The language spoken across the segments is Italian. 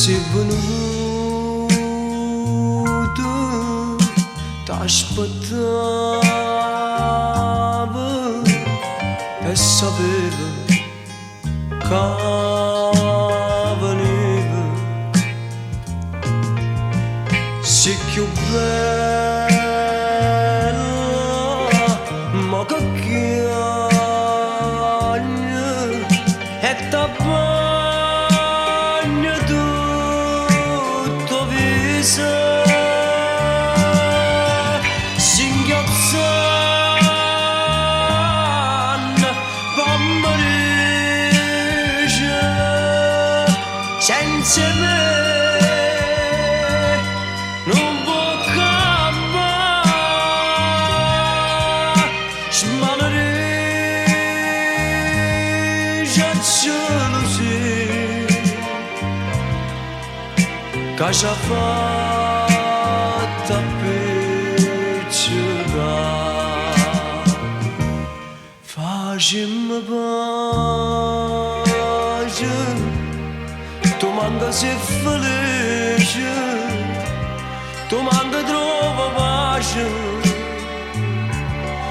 si venuto t'aspettavo e sapevo che veniva. Sei più bella ma che chiagna e t'abbagna tutto viso. Senza me non può cambiare, smalare solo sì, che ci ha fatta picciocare. Facciamo pace, tu manca sei felice, tu manca trova pace,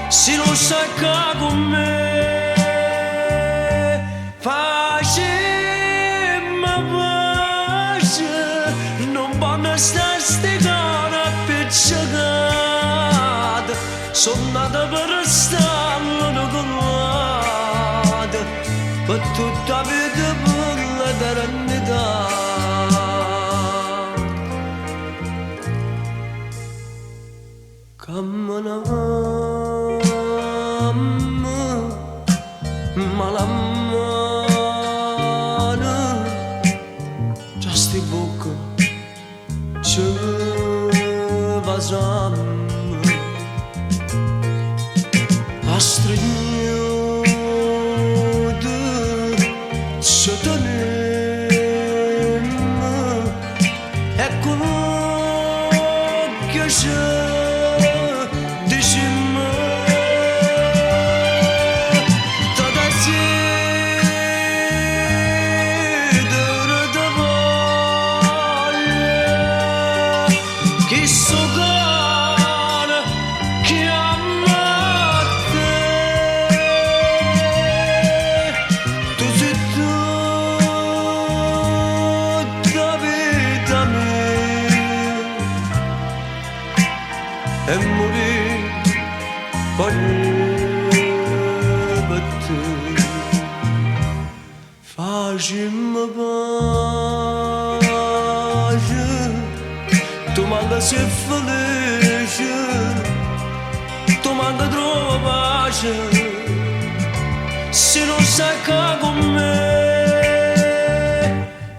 se non sai che con me facciamo pace, non vanno a stare stegata picciocata, sono nata per stare collata, per tutta la vita bella d'eternità. Camminammo, ma la mano già sti bocca ci vasiamo a stringere ci tenemmo e con che c'è e morì per te. Facciamo pace, tu manca sei felice, tu manca trova pace, se non sai che con me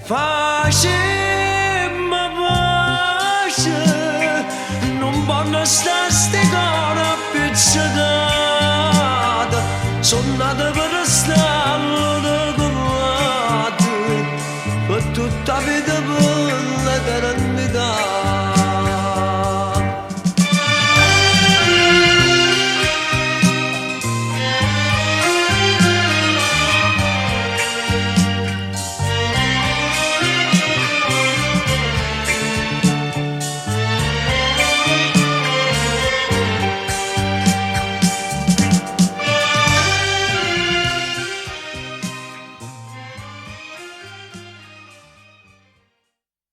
facciamo